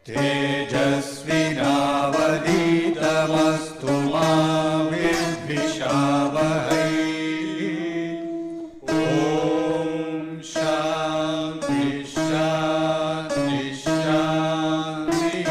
तेजस्विनावधीतमस्तु मा विद्विषावहै। ॐ शान्ति शान्ति शान्तिः।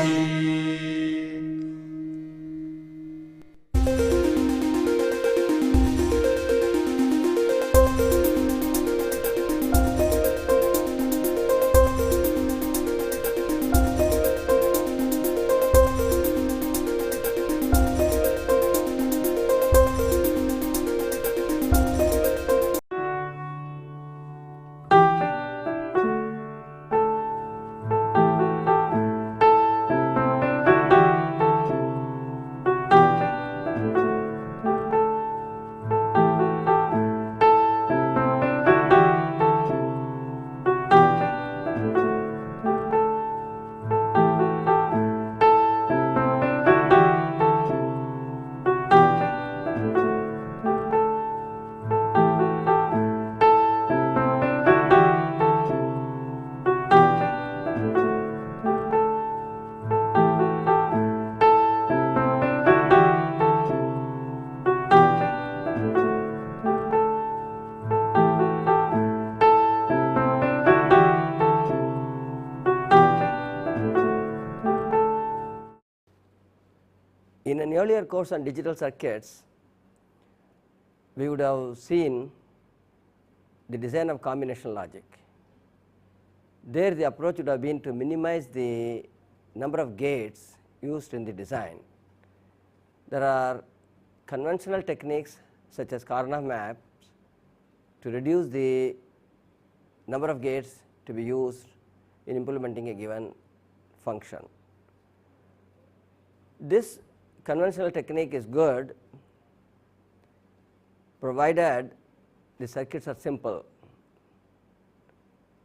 In an earlier course on digital circuits, we would have seen the design of combinational logic. There the approach would have been to minimize the number of gates used in the design. There are conventional techniques such as Karnaugh maps to reduce the number of gates to be used in implementing a given function. This conventional technique is good provided the circuits are simple,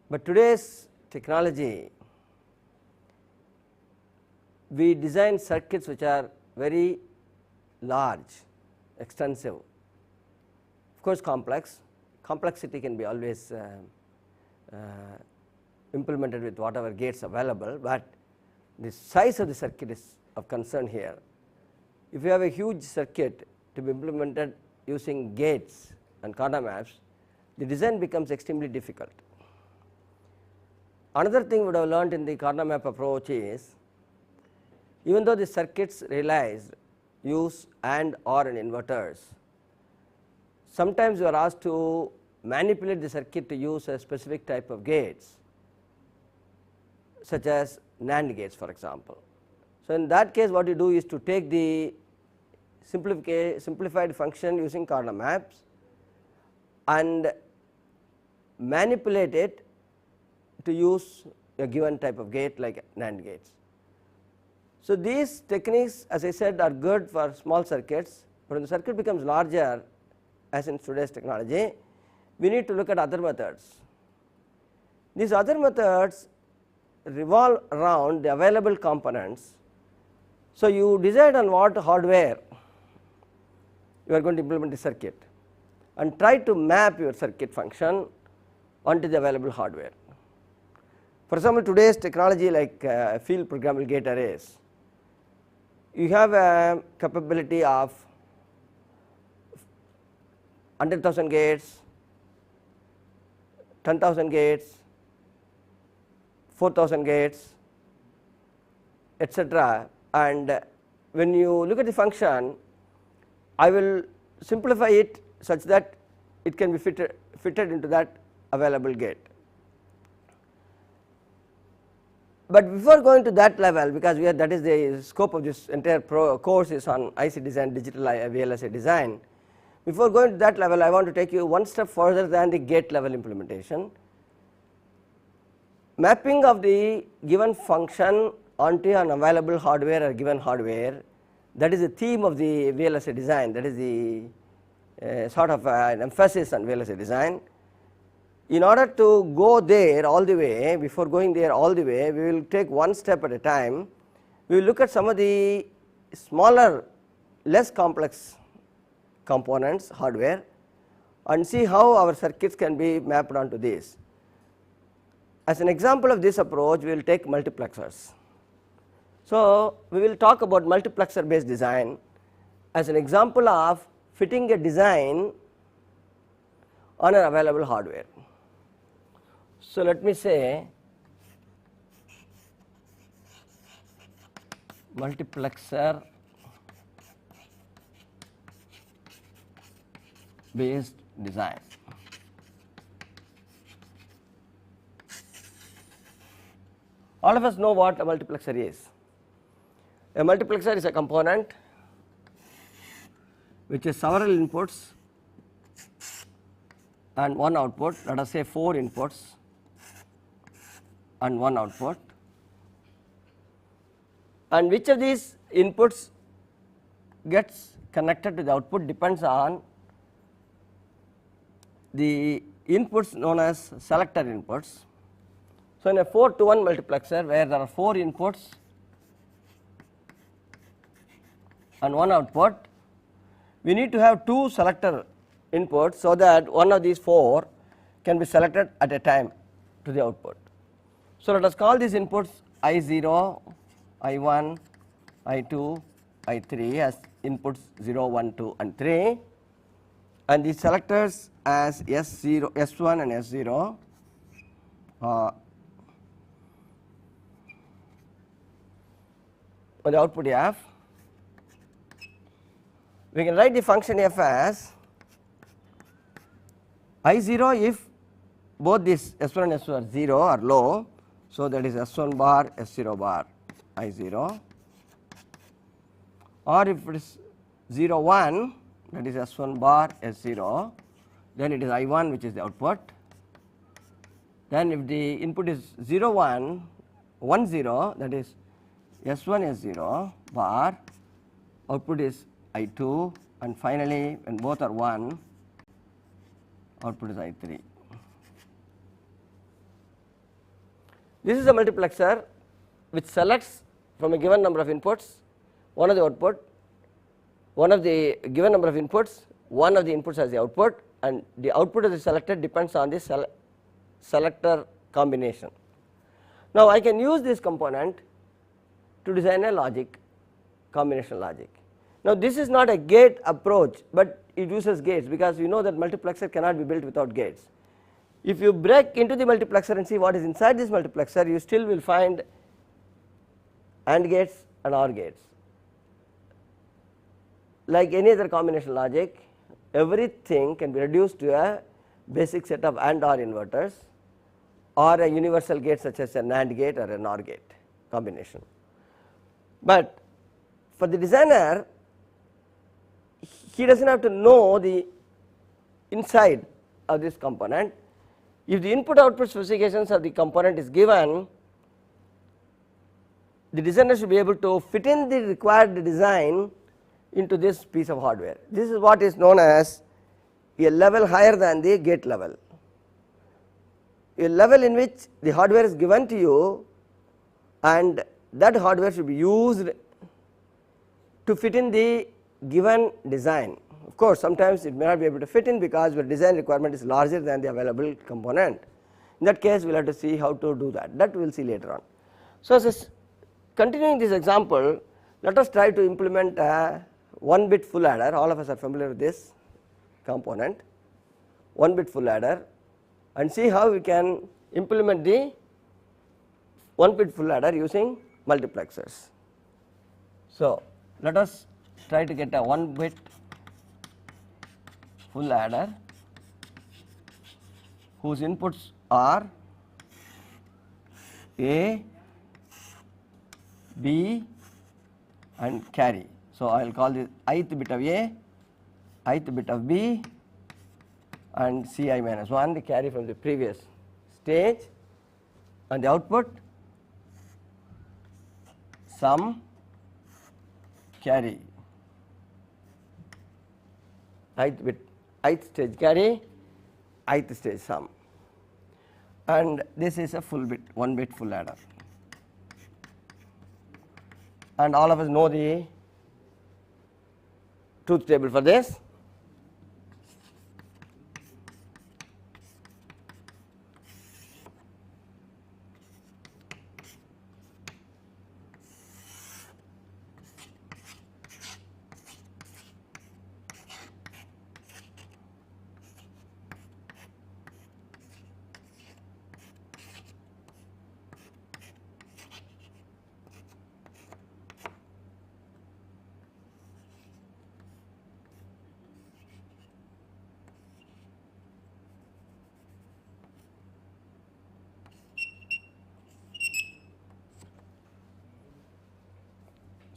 but today's technology, we design circuits which are very large, extensive, of course complex. Complexity can be always implemented with whatever gates available, but the size of the circuit is of concern here. If you have a huge circuit to be implemented using gates and Karnaugh maps, the design becomes extremely difficult. Another thing we would have learned in the Karnaugh map approach is, even though the circuits realized use AND, OR and inverters, sometimes you are asked to manipulate the circuit to use a specific type of gates, such as NAND gates for example. So, in that case what you do is to take the simplified function using Karnaugh maps and manipulate it to use a given type of gate like NAND gates. So, these techniques, as I said, are good for small circuits, but when the circuit becomes larger, as in today's technology, we need to look at other methods. These other methods revolve around the available components. So, you decide on what hardware you are going to implement the circuit and try to map your circuit function onto the available hardware. For example, today's technology like field programmable gate arrays, you have a capability of 100,000 gates, 10,000 gates, 4,000 gates, etc. And when you look at the function, I will simplify it such that it can be fitted into that available gate. But before going to that level, because that is the scope of this entire course is on IC design, digital VLSI design. Before going to that level, I want to take you one step further than the gate level implementation. Mapping of the given function onto an available hardware or given hardware, that is the theme of the VLSI design, that is the sort of an emphasis on VLSI design. In order to go there all the way, before going there all the way, we will take one step at a time. We will look at some of the smaller, less complex components, hardware, and see how our circuits can be mapped onto this. As an example of this approach, we will take multiplexers. So, we will talk about multiplexer based design as an example of fitting a design on an available hardware. So, let me say multiplexer based design. All of us know what a multiplexer is. A multiplexer is a component which has several inputs and one output, let us say 4 inputs and one output, and which of these inputs gets connected to the output depends on the inputs known as selector inputs. So, in a 4-to-1 multiplexer where there are 4 inputs and one output, we need to have 2 selector inputs so that one of these 4 can be selected at a time to the output. So, let us call these inputs I0, I1, I2, I3 as inputs 0, 1, 2 and 3, and these selectors as S0, S1 and S0. On the output f, we can write the function f as I0 if both this S1 and S2 are 0 or low. So, that is S1 bar S0 bar I0, or if it is 0 1, that is S1 bar S0, then it is I1 which is the output. Then if the input is 0 1 1 0, that is S1 S0 bar, output is I2, and finally when both are 1, output is I3. This is a multiplexer which selects from a given number of inputs one of the output, one of the given number of inputs, one of the inputs as the output, and the output of the selected depends on the selector combination. Now, I can use this component to design a logic, combinational logic. Now, this is not a gate approach, but it uses gates because you know that multiplexer cannot be built without gates. If you break into the multiplexer and see what is inside this multiplexer, you still will find AND gates and OR gates. Like any other combinational logic, everything can be reduced to a basic set of AND OR inverters or a universal gate such as an AND gate or an OR gate combination. But for the designer, he does not have to know the inside of this component. If the input output specifications of the component is given, the designer should be able to fit in the required design into this piece of hardware. This is what is known as a level higher than the gate level, a level in which the hardware is given to you and that hardware should be used to fit in the given design. Of course, sometimes it may not be able to fit in because your design requirement is larger than the available component. In that case, we will have to see how to do that. That we will see later on. So, continuing this example, let us try to implement a 1-bit full adder. All of us are familiar with this component, 1-bit full adder, and see how we can implement the 1-bit full adder using multiplexers. So, let us try to get a 1-bit full adder whose inputs are A, B and carry. So, I will call this ith bit of A, ith bit of B and Ci minus 1, the carry from the previous stage, and the output sum carry, ith bit, ith stage carry, ith stage sum, and this is a full bit, 1-bit full adder, and all of us know the truth table for this.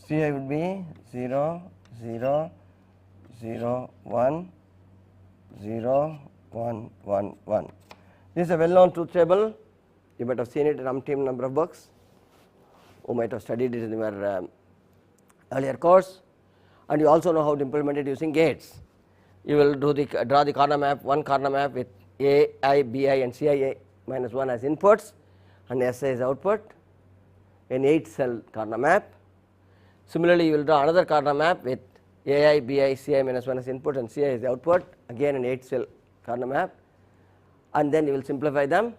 Ci would be 0, 0, 0, 1, 0, 1, 1, 1. This is a well known truth table, you might have seen it in umpteen number of books, who might have studied it in your earlier course, and you also know how to implement it using gates. You will draw the corner map, one corner map with A I, B I and C I minus 1 as inputs and S I as output, an 8 cell corner map. Similarly, you will draw another corner map with A I, B I, C I minus 1 as input and C I as the output, again an 8 cell corner map, and then you will simplify them,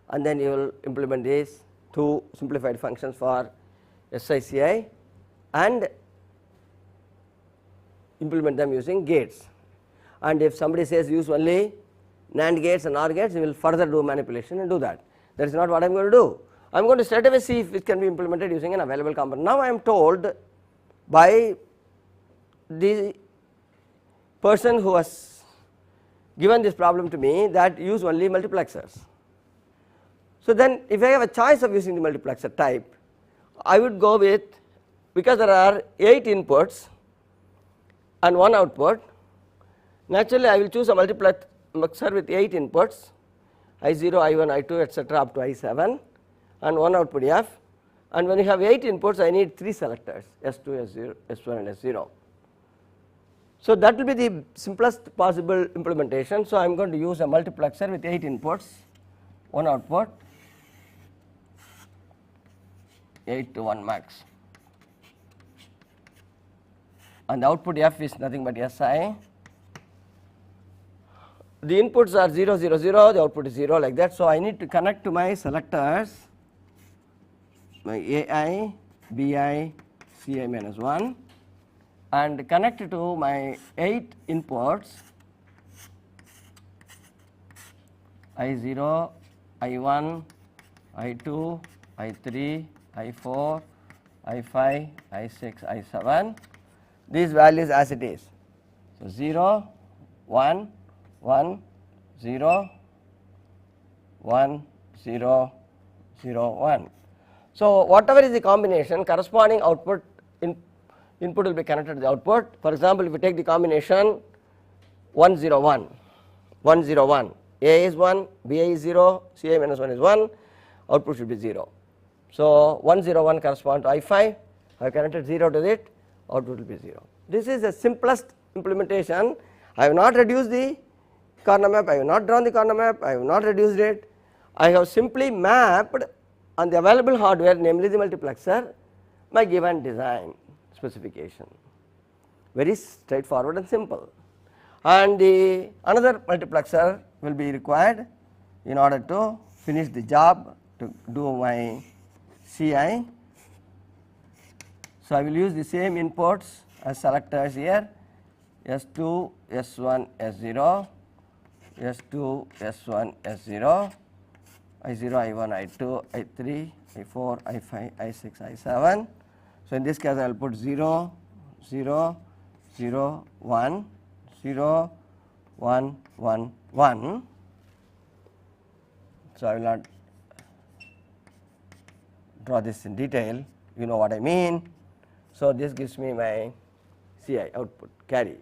and then you will implement these two simplified functions for S I, C I and implement them using gates. And if somebody says use only NAND gates and OR gates, you will further do manipulation and do that. That is not what I am going to do. I am going to straight away see if it can be implemented using an available component. Now I am told by the person who has given this problem to me that use only multiplexers. So then if I have a choice of using the multiplexer type, I would go with, because there are 8 inputs and 1 output, naturally I will choose a multiplexer with 8 inputs I0, I1, I2 etc. up to I7 and 1 output F, and when you have 8 inputs I need 3 selectors S2, S0, S1 and S0. So that will be the simplest possible implementation. So I am going to use a multiplexer with 8 inputs, 1 output, 8 to 1 max, and the output F is nothing but Si. The inputs are 0, 0, 0, the output is 0, like that. So I need to connect to my selectors my Ai, Bi, Ci minus 1 and connect to my 8 inputs I0, I1, I2, I3, I4, I5, I6, I7, these values as it is. So 0, 1, 1, 0, 1, 0, 0, 1. So whatever is the combination, corresponding output input will be connected to the output. For example, if we take the combination 1, 0, 1, 1, 0, 1, A is 1, Bi is 0, Ci minus 1 is 1, output should be 0. So 1, 0, 1 correspond to I5, I have connected 0 to it, output will be 0. This is the simplest implementation. I have not reduced the corner map, I have not drawn the corner map, I have not reduced it, I have simply mapped on the available hardware, namely the multiplexer, my given design specification. Very straightforward and simple. And the another multiplexer will be required in order to finish the job to do my Ci. So I will use the same inputs as selectors here, S2, S1, S0, S2, S1, S0, I0, I1, I2, I3, I4, I5, I6, I7. So in this case I will put 0, 0, 0, 1, 0, 1, 1, 1. So I will not draw this in detail, you know what I mean. So this gives me my Ci output carry.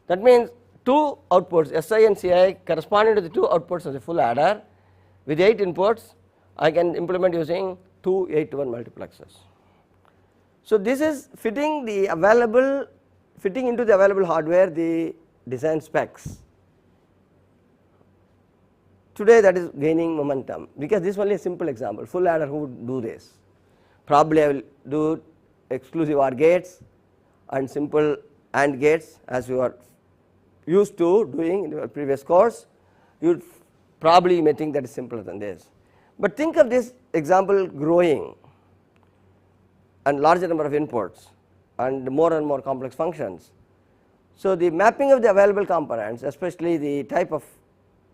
That means 2 outputs Si and Ci corresponding to the 2 outputs of the full adder with 8 inputs I can implement using 2 8 to 1 multiplexers. So this is fitting into the available hardware the design specs. Today that is gaining momentum, because this is only a simple example. Full adder, who would do this? Probably I will do exclusive OR gates and simple AND gates as you are used to doing in your previous course. You probably may think that is simpler than this, but think of this example growing and larger number of inputs and more complex functions. So the mapping of the available components, especially the type of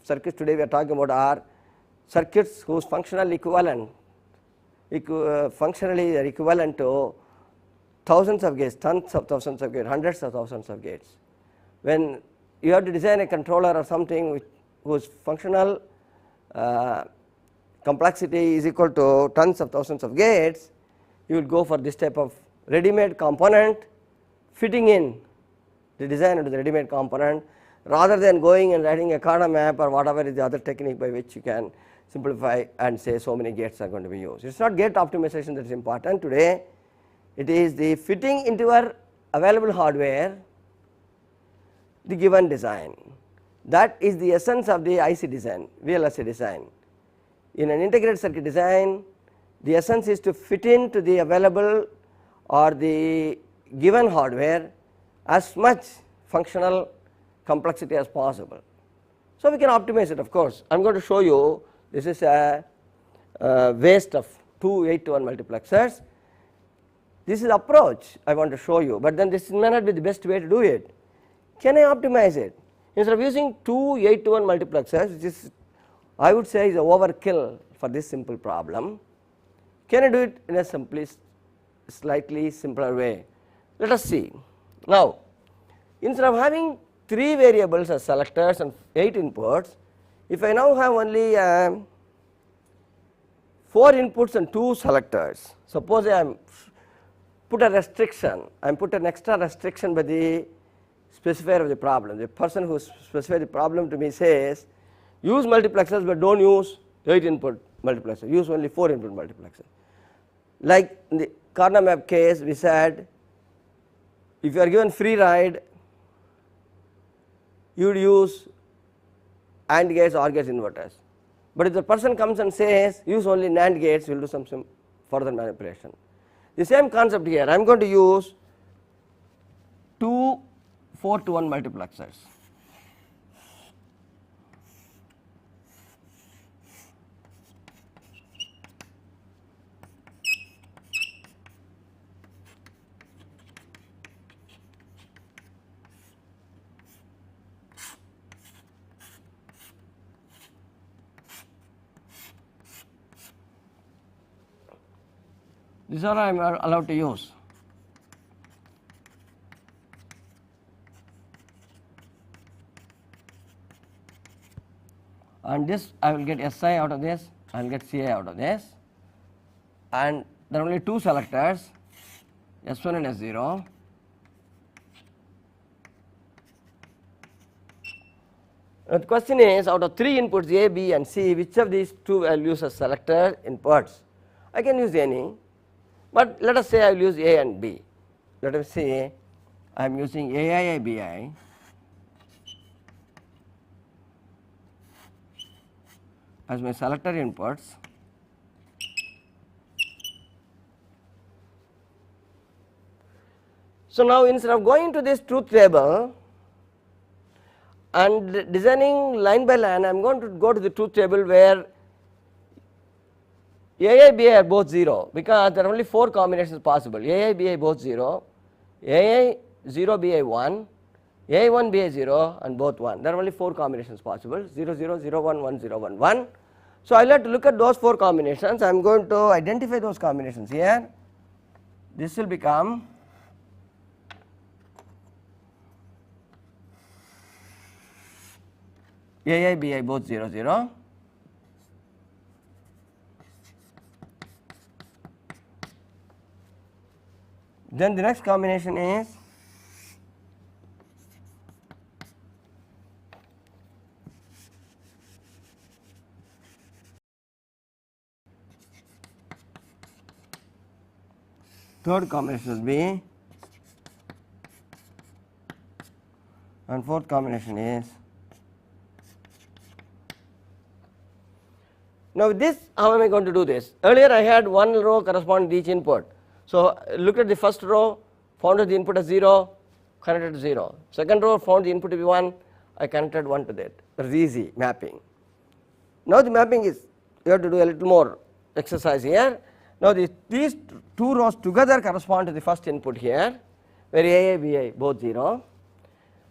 circuits today we are talking about, are circuits whose functional equivalent functionally they are equivalent to thousands of gates, tens of thousands of gates, hundreds of thousands of gates. When you have to design a controller or something whose functional complexity is equal to tens of thousands of gates, you will go for this type of ready-made component, fitting in the design into the ready-made component, rather than going and writing a corner map or whatever is the other technique by which you can simplify and say so many gates are going to be used. It is not gate optimization that is important today, it is the fitting into our available hardware the given design. That is the essence of the IC design, VLSI design. In an integrated circuit design, the essence is to fit into the available or the given hardware as much functional complexity as possible. So, we can optimize it, of course. I am going to show you, this is a waste of 2 8-to-1 multiplexers. This is approach I want to show you, but then this may not be the best way to do it. Can I optimize it? Instead of using 2 8-to-1 multiplexers, which is I would say is a overkill for this simple problem, can I do it in a slightly simpler way? Let us see. Now, instead of having 3 variables as selectors and 8 inputs, if I now have only 4 inputs and 2 selectors, suppose I am put a restriction, I am put an extra restriction by the specifier of the problem. The person who specified the problem to me says use multiplexers, but do not use 8 input multiplexer, use only 4 input multiplexer. Like in the corner map case, we said if you are given free ride, you would use AND gates, OR gates, inverters. But if the person comes and says use only NAND gates, we will do some further manipulation. The same concept here, I am going to use 2 4-to-1 multiplexers. This is all I am allowed to use. And this I will get SI out of this, I will get CI out of this, and there are only 2 selectors, S1 and S0. Now the question is, out of 3 inputs A, B and C, which of these 2 I will use as selector inputs? I can use any, but let us say I will use A and B. Let us say I am using AII, BI, as my selector inputs. So now instead of going to this truth table and designing line by line, I am going to go to the truth table where AI, BI are both 0, because there are only 4 combinations possible. AI, BI both 0, AI 0, BI 1, AI 1, BI 0 and both 1. There are only 4 combinations possible, 0, 0, 0, 1, 1, 0, 1, 1. So, I will have to look at those 4 combinations. I am going to identify those combinations here. This will become AI, BI both 0, 0. Then the next combination is third combination will be, and fourth combination is. Now with this, how am I going to do this? Earlier I had one row corresponding to each input. So look at the first row, found that the input as 0, connected to 0. Second row found the input to be 1, I connected 1 to that. That is easy mapping. Now the mapping is, you have to do a little more exercise here. Now these 2 rows together correspond to the first input here, where AI, BI both 0.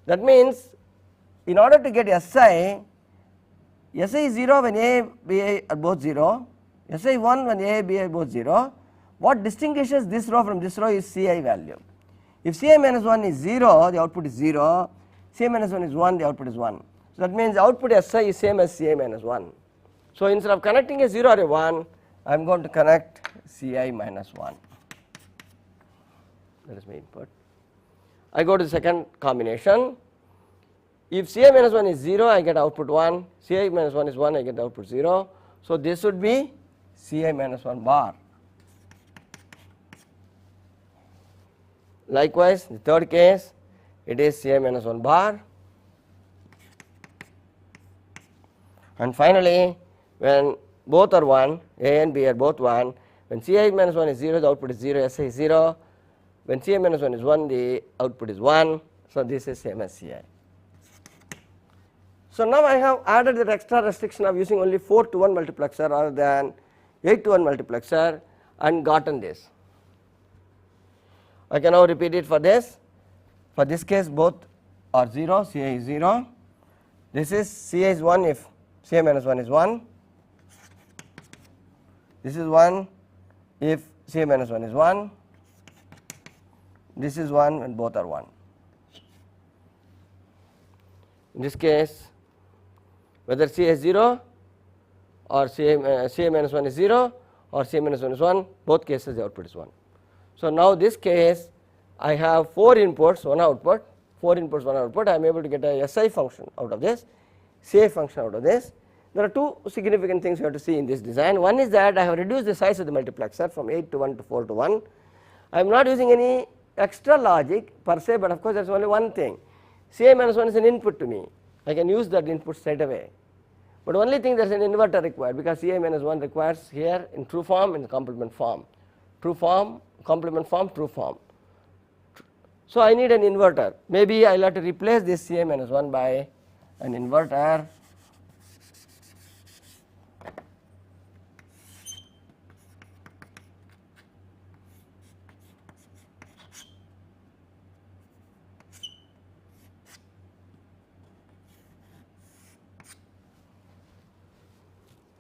That means in order to get SI, SI is 0 when A, BI are both 0, SI 1 when A, BI both 0. What distinguishes this row from this row is CI value. If CI minus 1 is 0, the output is 0, CI minus 1 is 1, the output is 1. So that means the output SI is same as CI minus 1. So instead of connecting a 0 or a 1, I am going to connect CI minus 1. that is my input. I go to the second combination. If Ci minus 1 is 0, I get output 1, Ci minus 1 is 1, I get output 0. So, this would be Ci minus 1 bar. Likewise, the third case, it is Ci minus 1 bar. And finally, when both are 1, A and B are both 1, when Ci minus 1 is 0, the output is 0, Si is 0. When Ci minus 1 is 1, the output is 1. So, this is same as Ci. So, now I have added that extra restriction of using only 4 to 1 multiplexer rather than 8 to 1 multiplexer and gotten this. I can now repeat it for this. For this case, both are 0, Ci is 0. This is Ci is 1 if Ci minus 1 is 1. This is 1 if Ci minus 1 is 1. This is 1 when both are 1. In this case, whether Ci is 0 or Ci minus 1 is 0 or Ci minus 1 is 1, both cases the output is 1. So, now this case I have 4 inputs, 1 output, 4 inputs, 1 output. I am able to get a Si function out of this, Ci function out of this. There are 2 significant things you have to see in this design. One is that I have reduced the size of the multiplexer from 8 to 1 to 4 to 1. I am not using any extra logic per se, but of course, there is only one thing. Ci minus 1 is an input to me. I can use that input straight away. But only thing there is an inverter required, because Ci minus 1 requires here in true form, in the complement form. True form, complement form, true form. So, I need an inverter. Maybe I will have to replace this Ci minus 1 by an inverter.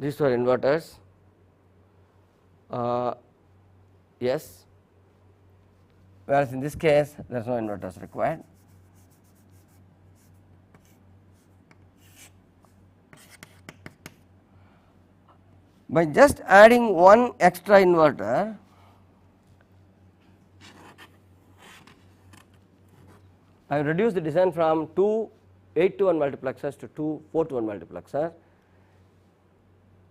These were inverters, yes, whereas in this case there is no inverters required. By just adding one extra inverter, I have reduced the design from 2 8 to 1 multiplexers to 2 4 to 1 multiplexer.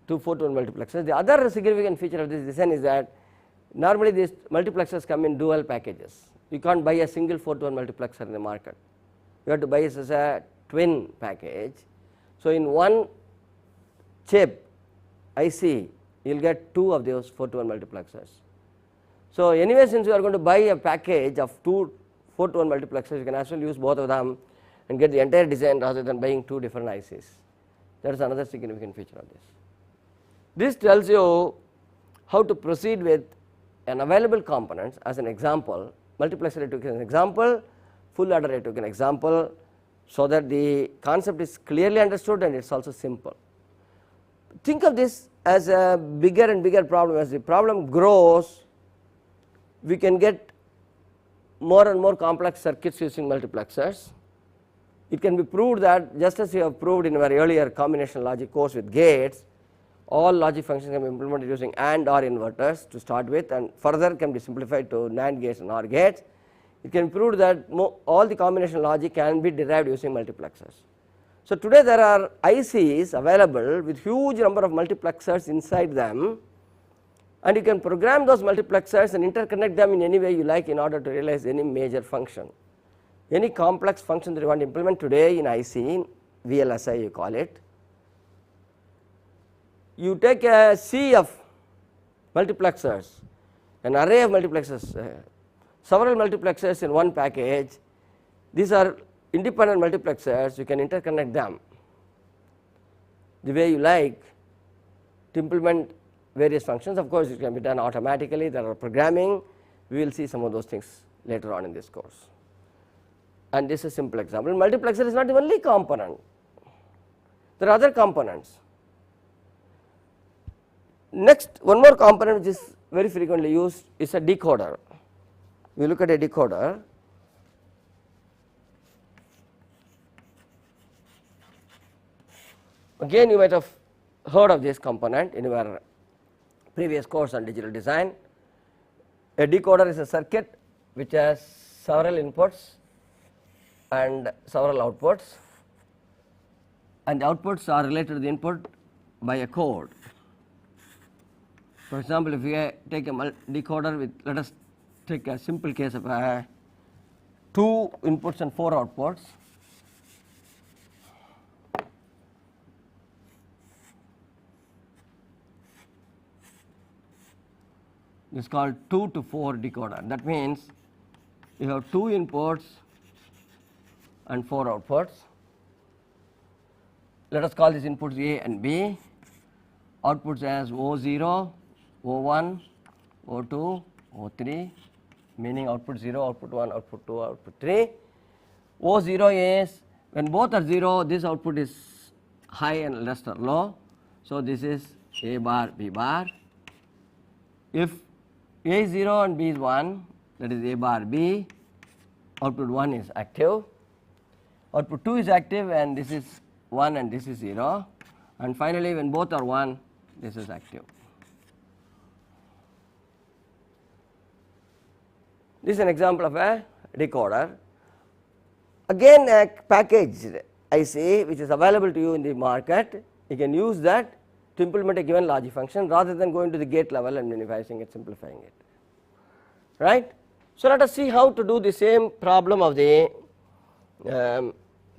2 4 to 1 multiplexers. The other significant feature of this design is that normally these multiplexers come in dual packages. You can't buy a single 4 to 1 multiplexer in the market. You have to buy it as a twin package. So, in one chip IC, you will get 2 of those 4 to 1 multiplexers. So, anyway, since you are going to buy a package of 2 4 to 1 multiplexers, you can actually use both of them and get the entire design rather than buying 2 different ICs. That is another significant feature of this. This tells you how to proceed with an available components. As an example, multiplexer I took as an example, full adder I took an example, so that the concept is clearly understood and it is also simple. Think of this as a bigger and bigger problem. As the problem grows, we can get more and more complex circuits using multiplexers. It can be proved that, just as we have proved in our earlier combinational logic course with gates, all logic functions can be implemented using AND OR inverters to start with, and further can be simplified to NAND gates and OR gates. It can prove that all the combination logic can be derived using multiplexers. So, today there are ICs available with huge number of multiplexers inside them, and you can program those multiplexers and interconnect them in any way you like in order to realize any major function. Any complex function that you want to implement today in IC, in VLSI you call it, you take a sea of multiplexers, an array of multiplexers, several multiplexers in one package. These are independent multiplexers, you can interconnect them the way you like to implement various functions. Of course, it can be done automatically, there are programming, we will see some of those things later on in this course. And this is a simple example. Multiplexer is not the only component, there are other components. Next, one more component which is very frequently used is a decoder. We look at a decoder. Again, you might have heard of this component in your previous course on digital design. A decoder is a circuit which has several inputs and several outputs, and the outputs are related to the input by a code. For example, if we take a decoder with, let us take a simple case of 2 inputs and 4 outputs. This is called 2 to 4 decoder. That means you have 2 inputs and 4 outputs. Let us call these inputs A and B, outputs as O0, O1, O2, O3, meaning output 0, output 1, output 2, output 3. O0 is when both are 0, this output is high and rest are low. So, this is A bar, B bar. If A is 0 and B is 1, that is A bar B, output 1 is active, output 2 is active, and this is 1 and this is 0, and finally when both are 1, this is active. This is an example of a decoder. Again, a packaged IC which is available to you in the market, you can use that to implement a given logic function rather than going to the gate level and minifying it, simplifying it, right. So, let us see how to do the same problem of the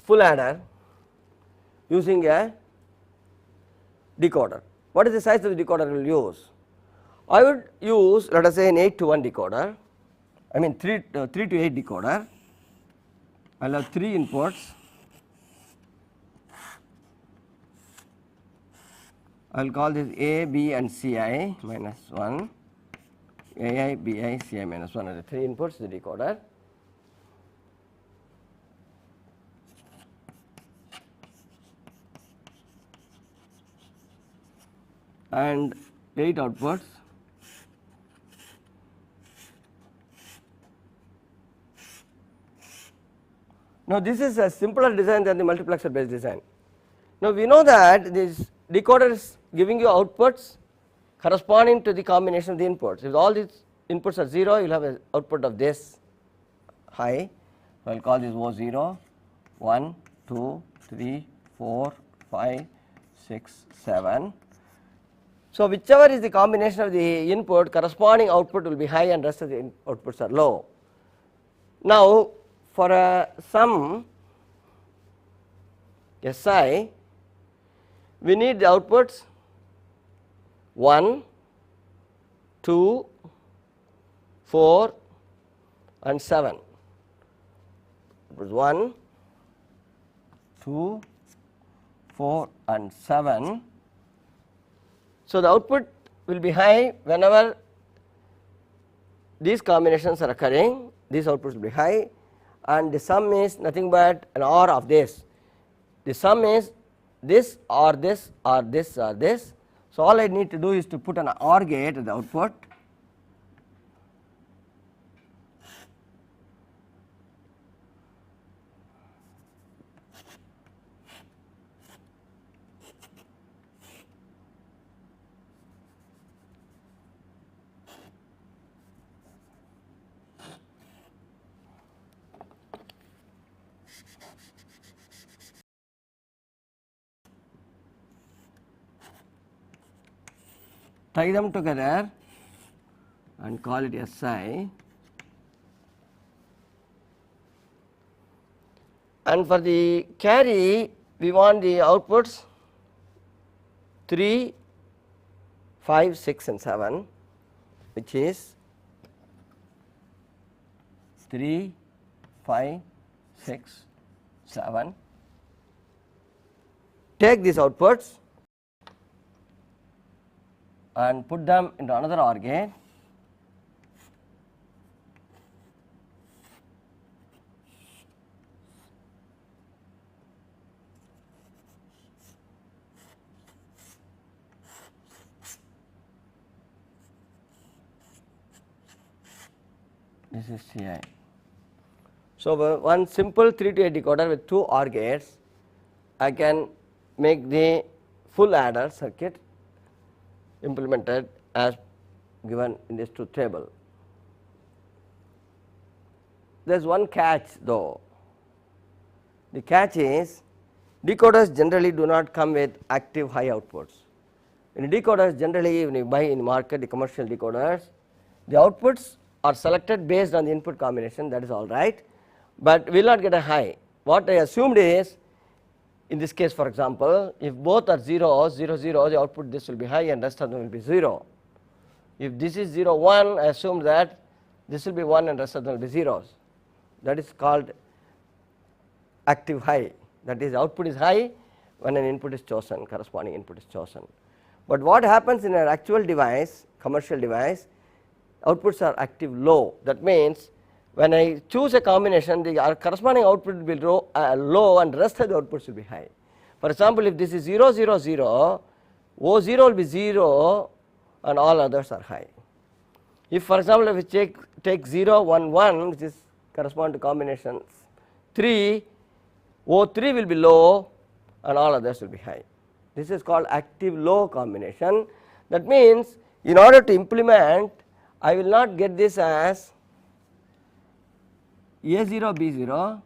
full adder using a decoder. What is the size of the decoder we will use? I would use, let us say, an 8 to 1 decoder, I mean 3 to 8 decoder. I will have 3 inputs. I will call this A, B and Ci minus 1, Ai, Bi, Ci minus 1 are the 3 inputs to the decoder. And 8 outputs. Now, this is a simpler design than the multiplexer based design. Now, we know that this decoder is giving you outputs corresponding to the combination of the inputs. If all these inputs are 0, you will have an output of this high. I will call this O0, 1, 2, 3, 4, 5, 6, 7. So, whichever is the combination of the input, corresponding output will be high and rest of the outputs are low. Now, for a sum Si, we need the outputs 1, 2, 4 and 7. It was 1, 2, 4 and 7. So, the output will be high whenever these combinations are occurring, these outputs will be high, and the sum is nothing but an OR of this. The sum is this or this or this or this. So, all I need to do is to put an OR gate at the output. Tie them together and call it Si, and for the carry we want the outputs 3, 5, 6 and 7, which is 3, 5, 6, 7. Take these outputs and put them into another OR gate. This is Ci. So, one simple 3 to 8 decoder with 2 OR gates, I can make the full adder circuit implemented as given in this truth table. there is one catch though. The catch is decoders generally do not come with active high outputs. In decoders generally when you buy in market the commercial decoders, the outputs are selected based on the input combination, that is all right, but will not get a high. What I assumed is, in this case for example, if both are 0, 0, 0, the output this will be high and rest of them will be 0. If this is 0, 1, I assume that this will be 1 and rest of them will be zeros. That is called active high, that is output is high when an input is chosen, corresponding input is chosen. But what happens in an actual device, commercial device, outputs are active low. That means when I choose a combination, the corresponding output will be low and rest of the outputs will be high. For example, if this is 0, 0, 0, O0 will be 0 and all others are high. If for example, if we take 0, 1, 1, which is correspond to combinations 3, O3 will be low and all others will be high. This is called active low combination. That means in order to implement, I will not get this as A0 B0,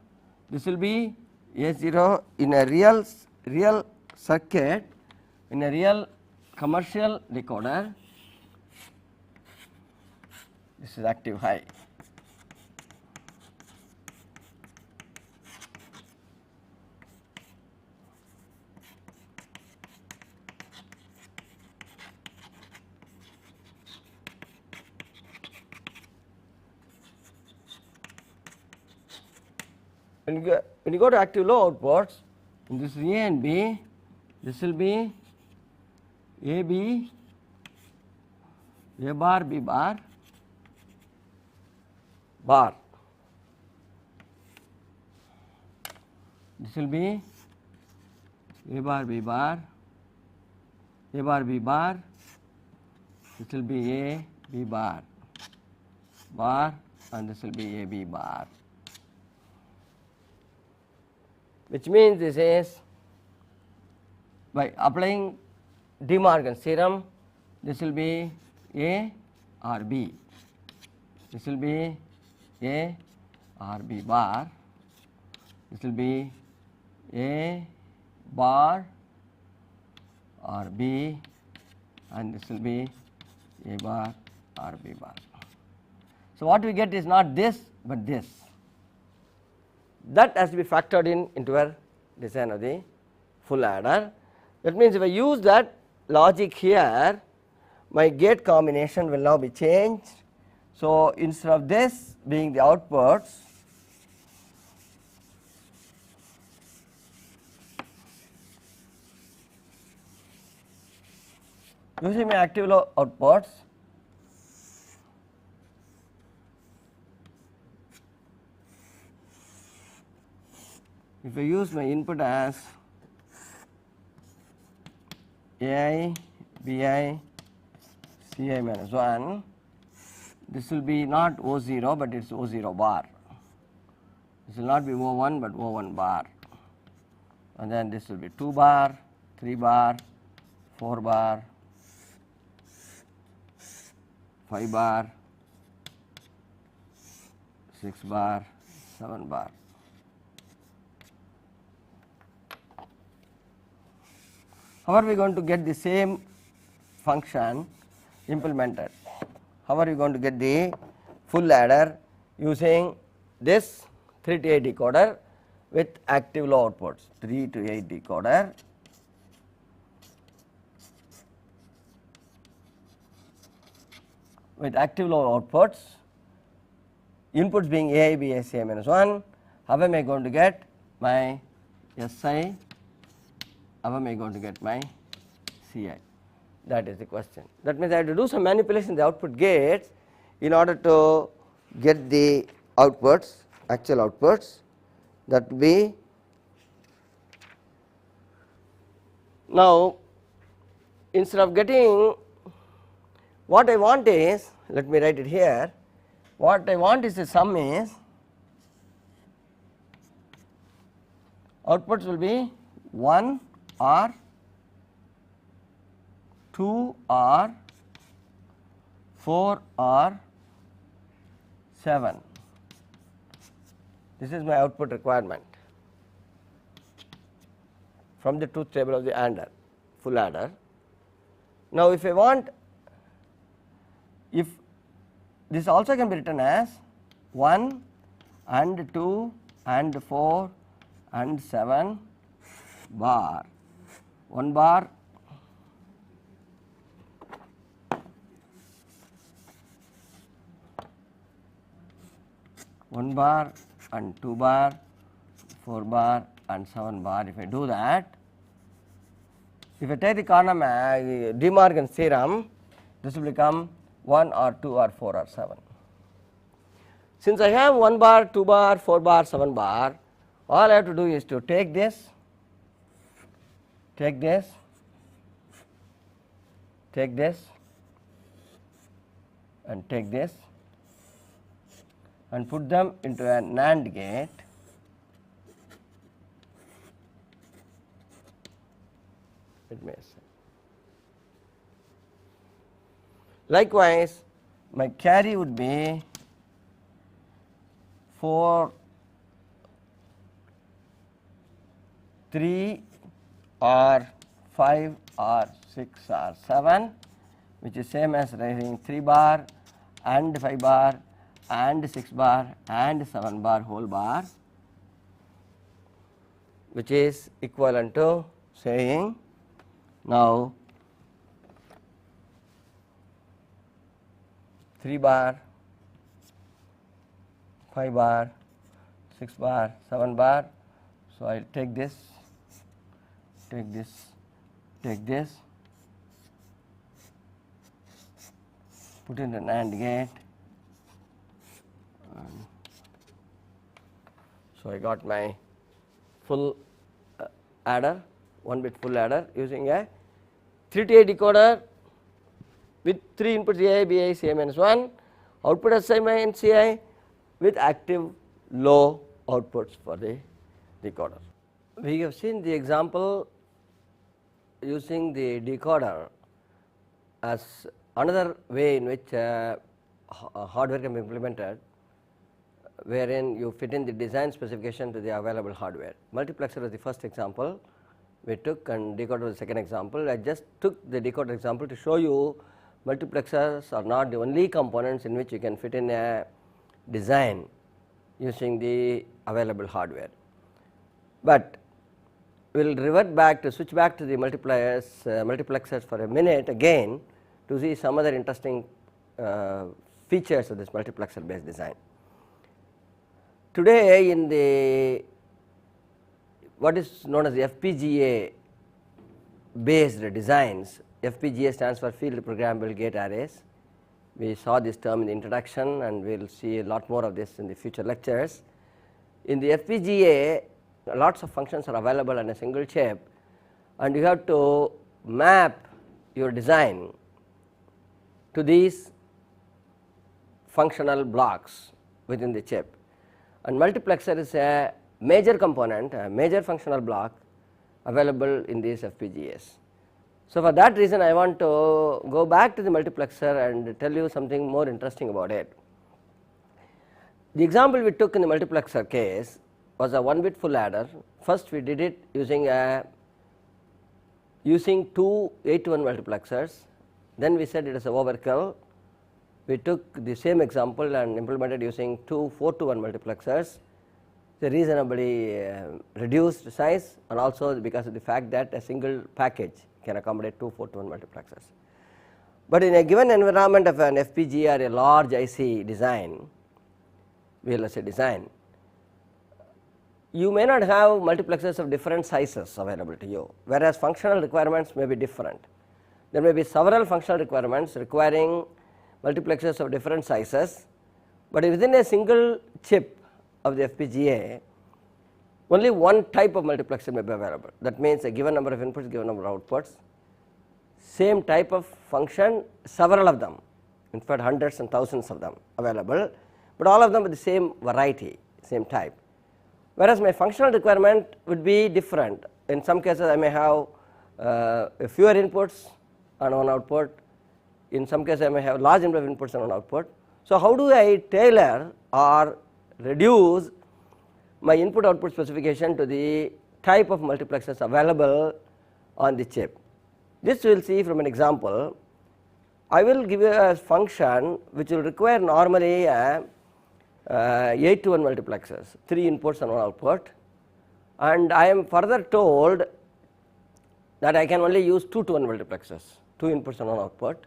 this will be A0 in a real circuit, in a real commercial decoder, this is active high. When you go to active low outputs, in this A and B, this will be AB, A bar, B bar, bar. This will be A bar, B bar, A bar, B bar, this will be A, B bar, bar, and this will be A, B bar. Which means this is by applying De Morgan's theorem, this will be A or B, this will be A or B bar, this will be A bar or B, and this will be A bar or B bar. So what we get is not this but this. That has to be factored into our design of the full adder. That means if I use that logic here, my gate combination will now be changed. So instead of this being the outputs, using my active low outputs, if I use my input as AI, BI, CI minus 1, this will be not O0 but it is O0 bar. This will not be O1 but O1 bar, and then this will be 2 bar, 3 bar, 4 bar, 5 bar, 6 bar, 7 bar. How are we going to get the same function implemented? How are you going to get the full adder using this 3 to 8 decoder with active low outputs? 3 to 8 decoder with active low outputs, inputs being AI, BI, CI minus 1. How am I going to get my SI? How am I going to get my CI? That is the question. That means I have to do some manipulation in the output gates in order to get the outputs, actual outputs, that will be. Now instead of getting, what I want is, let me write it here, what I want is the sum is, outputs will be 1 or 2 or 4 or 7. This is my output requirement from the truth table of the adder, full adder. Now, if I want, if this also can be written as 1 and 2 and 4 and 7 bar, 1 bar, 1 bar and 2 bar, 4 bar and 7 bar. If I do that, if I take the De Morgan's theorem, this will become 1 or 2 or 4 or 7. Since I have 1 bar, 2 bar, 4 bar, 7 bar, all I have to do is to take this, take this, take this and take this and put them into a NAND gate. It may say. Likewise, my carry would be 4, 3 or 5 or 6 or 7, which is same as writing 3 bar and 5 bar and 6 bar and 7 bar whole bar, which is equivalent to saying now 3 bar, 5 bar, 6 bar, 7 bar. So, I will take this, take this, take this, put in the NAND gate. So, I got my full adder, 1 bit full adder using a 3 to 8 decoder with 3 inputs A, B, I, C, I minus 1, output S, I minus C, I with active low outputs for the decoder. We have seen the example using the decoder as another way in which hardware can be implemented, wherein you fit in the design specification to the available hardware. Multiplexer was the first example we took and decoder was the second example. I just took the decoder example to show you multiplexers are not the only components in which you can fit in a design using the available hardware. But we will revert back to switch back to the multiplexers for a minute again to see some other interesting features of this multiplexer based design. Today in the what is known as the FPGA based designs, FPGA stands for field programmable gate arrays. We saw this term in the introduction and we will see a lot more of this in the future lectures. In the FPGA, lots of functions are available on a single chip and you have to map your design to these functional blocks within the chip, and multiplexer is a major component, a major functional block available in these FPGAs. So, for that reason I want to go back to the multiplexer and tell you something more interesting about it. The example we took in the multiplexer case was a 1 bit full adder. First we did it using 2 8 to 1 multiplexers, then we said it is a overkill. We took the same example and implemented using 2 4 to 1 multiplexers. It's a reasonably reduced size and also because of the fact that a single package can accommodate 2 4 to 1 multiplexers. But in a given environment of an FPGA or a large IC design, VLSI design, you may not have multiplexers of different sizes available to you, whereas functional requirements may be different. There may be several functional requirements requiring multiplexers of different sizes, but within a single chip of the FPGA only one type of multiplexer may be available. That means a given number of inputs, given number of outputs, same type of function, several of them, in fact hundreds and thousands of them available, but all of them with the same variety, same type. Whereas my functional requirement would be different. In some cases I may have fewer inputs and one output, in some cases I may have large number of inputs and one output. So, how do I tailor or reduce my input output specification to the type of multiplexers available on the chip. This we will see from an example. I will give you a function which will require normally a 8 to 1 multiplexers, 3 inputs and 1 output, and I am further told that I can only use 2 to 1 multiplexers, 2 inputs and 1 output,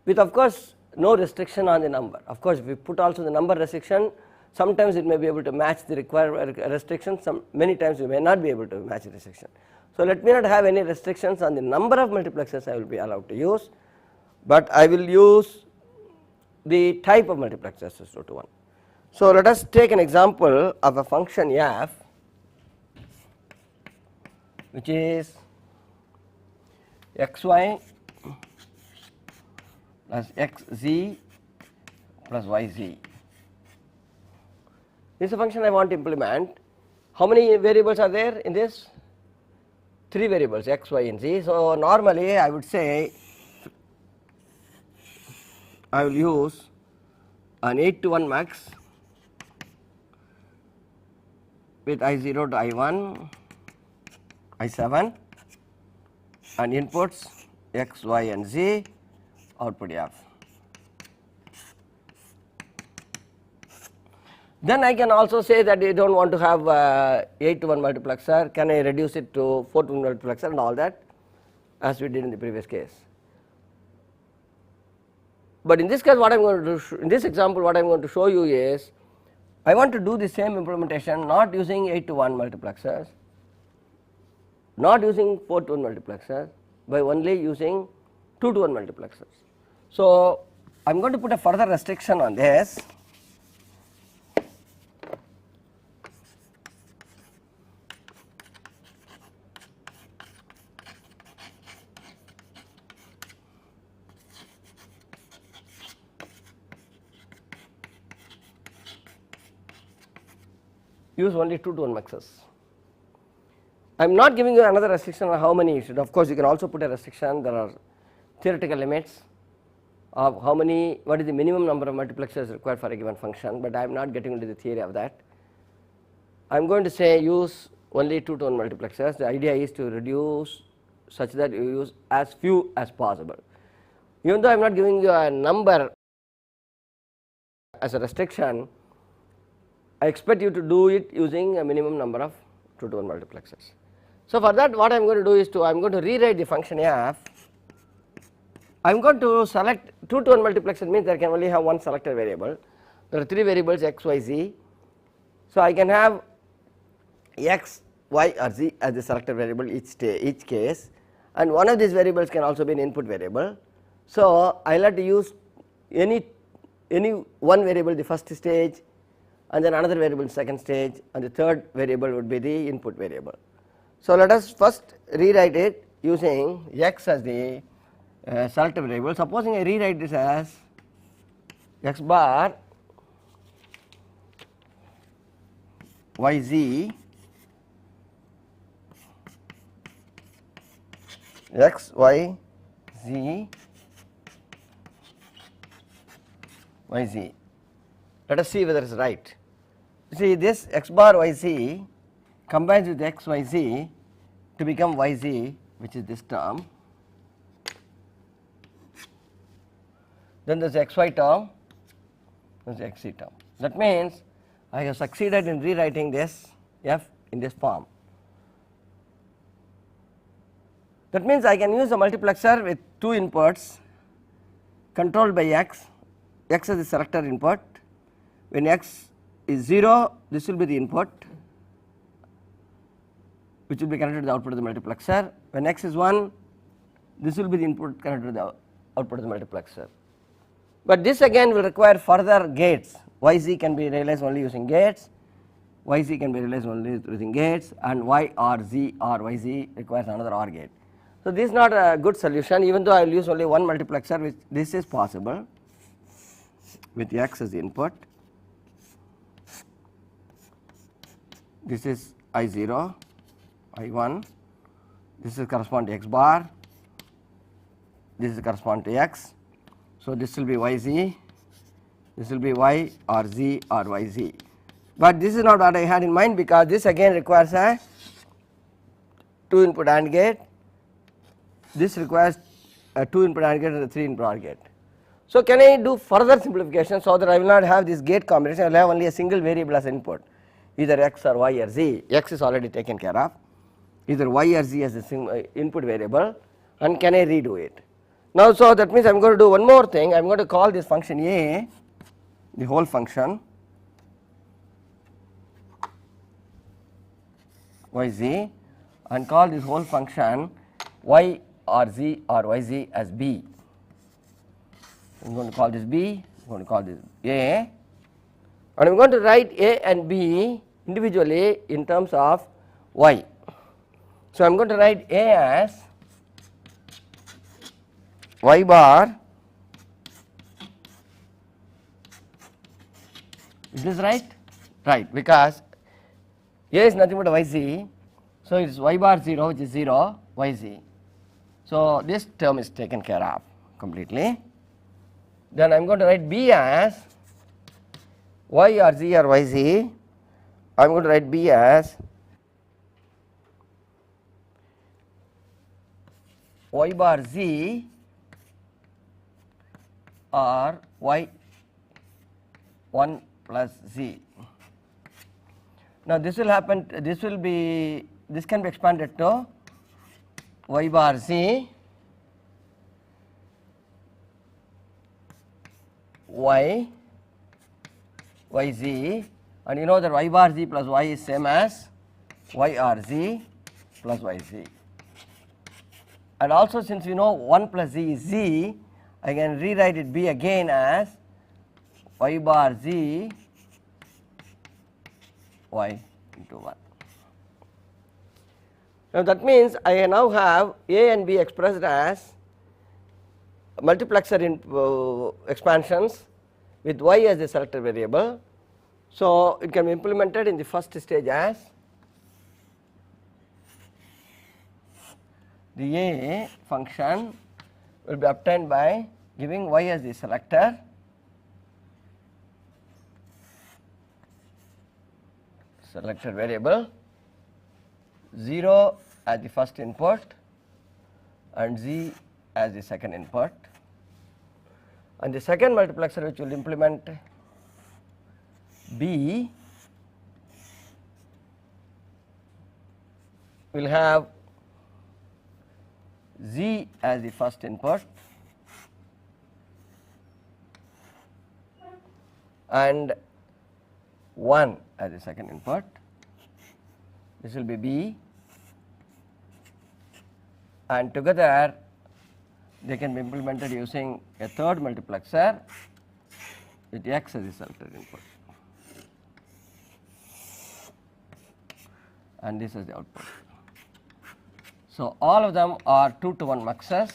with of course no restriction on the number. Of course, if we put also the number restriction, sometimes it may be able to match the required restriction, many times we may not be able to match the restriction. So, let me not have any restrictions on the number of multiplexers I will be allowed to use, but I will use the type of multiplexers as 2 to 1. So, let us take an example of a function f which is xy plus xz plus yz. This is a function I want to implement. How many variables are there in this? 3 variables x, y and z. So, normally I would say I will use an 8 to 1 max with I0 to I1, I7 and inputs x, y and z, output f. Then I can also say that you do not want to have 8 to 1 multiplexer, can I reduce it to 4 to 1 multiplexer and all that, as we did in the previous case. But in this case what I am going to do, in this example what I am going to show you is, I want to do the same implementation not using 8 to 1 multiplexers, not using 4 to 1 multiplexers, by only using 2 to 1 multiplexers. So, I am going to put a further restriction on this. Use only 2 to 1 maxes. I am not giving you another restriction on how many you should. Of course, you can also put a restriction. There are theoretical limits of how many, what is the minimum number of multiplexers required for a given function, but I am not getting into the theory of that. I am going to say use only 2 to 1 multiplexers. The idea is to reduce such that you use as few as possible. Even though I am not giving you a number as a restriction, I expect you to do it using a minimum number of 2 to 1 multiplexers. So, for that what I am going to do is I am going to rewrite the function f. I am going to select 2 to 1 multiplexer means there can only have one selector variable. There are 3 variables x, y, z. So, I can have x, y or z as the selector variable each case, and one of these variables can also be an input variable. So, I will have to use any one variable the first stage, and then another variable in second stage, and the third variable would be the input variable. So, let us first rewrite it using x as the selector variable. Supposing I rewrite this as x bar yz x, y, z, y, z. Let us see whether it is right. See, this x bar yz combines with x, y, z to become yz, which is this term. Then there is xy term, there is xz term. That means I have succeeded in rewriting this f in this form. That means I can use a multiplexer with 2 inputs controlled by x as the selector input. When x is 0, this will be the input which will be connected to the output of the multiplexer. When x is 1, this will be the input connected to the output of the multiplexer. But this again will require further gates. Yz can be realized only using gates, yz can be realized only using gates, and y or z or yz requires another OR gate. So, this is not a good solution, even though I will use only one multiplexer, which this is possible with x as the input. This is I0, I1, this is correspond to x bar, this is correspond to x. So, this will be yz, this will be y or z or yz. but this is not what I had in mind, because this again requires a 2 input AND gate, this requires a 2 input AND gate and a 3 input OR gate. So, can I do further simplification, so that I will not have this gate combination, I will have only a single variable as input, either x or y or z. X is already taken care of, either y or z as the input variable, and can I redo it. Now, so that means I am going to do one more thing, I am going to call this function a, the whole function yz, and call this whole function y or z or yz as b. I am going to call this b, I am going to call this a, and I am going to write a and b individually in terms of y. So, I am going to write a as y bar, is this right? Right, because a is nothing but yz, so it is y bar 0 which is 0 yz. So, this term is taken care of completely. Then I am going to write b as y or z or yz, I am going to write b as y bar z or y 1 plus z. Now, this will happen, this will be, this can be expanded to y bar z y yz, and you know that y bar z plus y is same as y r z plus yz. And also, since we know 1 plus z is z, I can rewrite it b again as y bar z y into 1. Now, that means I now have a and b expressed as multiplexer in expansions with y as the selector variable. So, it can be implemented in the first stage as the a function will be obtained by giving y as the selector, variable, 0 as the first input and z as the second input, and the second multiplexer which will implement b will have z as the first input and 1 as the second input. This will be b, and together they can be implemented using a third multiplexer with x as the selector input, and this is the output. So, all of them are 2 to 1 muxes.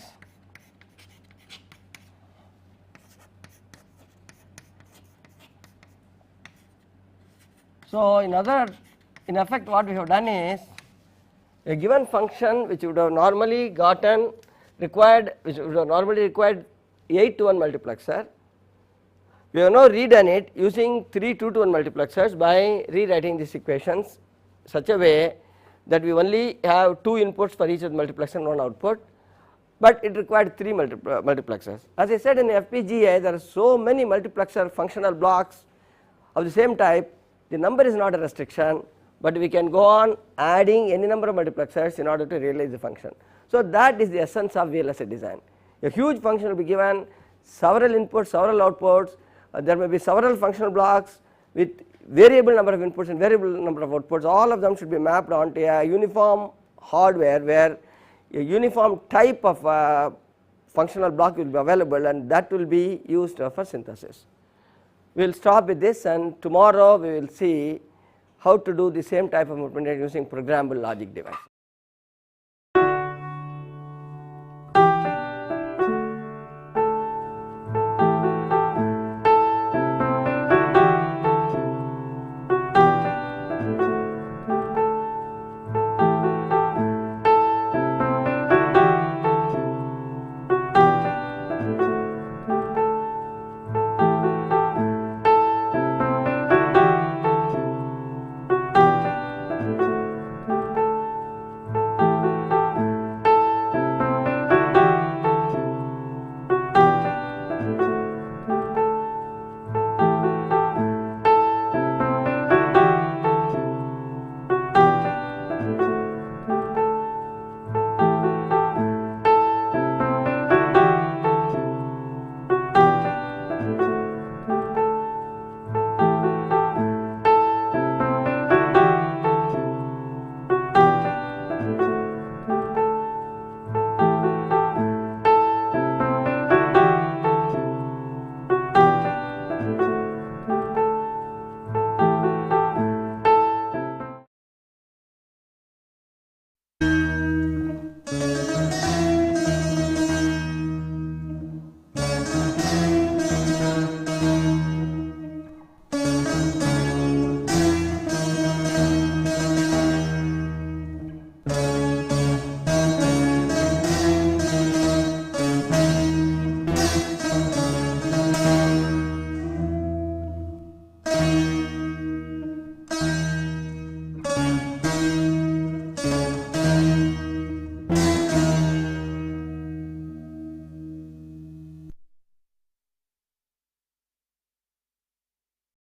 So, in effect what we have done is a given function which would have normally gotten required, which would have normally required 8 to 1 multiplexer, we have now redone it using 3 2 to 1 multiplexers by rewriting these equations such a way that we only have 2 inputs for each of the multiplexer and 1 output, but it required 3 multiplexers. As I said, in FPGA there are so many multiplexer functional blocks of the same type, the number is not a restriction, but we can go on adding any number of multiplexers in order to realize the function. So, that is the essence of VLSI design. A huge function will be given several inputs, several outputs, there may be several functional blocks with variable number of inputs and variable number of outputs, all of them should be mapped onto a uniform hardware where a uniform type of functional block will be available, and that will be used for synthesis. We will stop with this, and tomorrow we will see how to do the same type of implementation using programmable logic devices.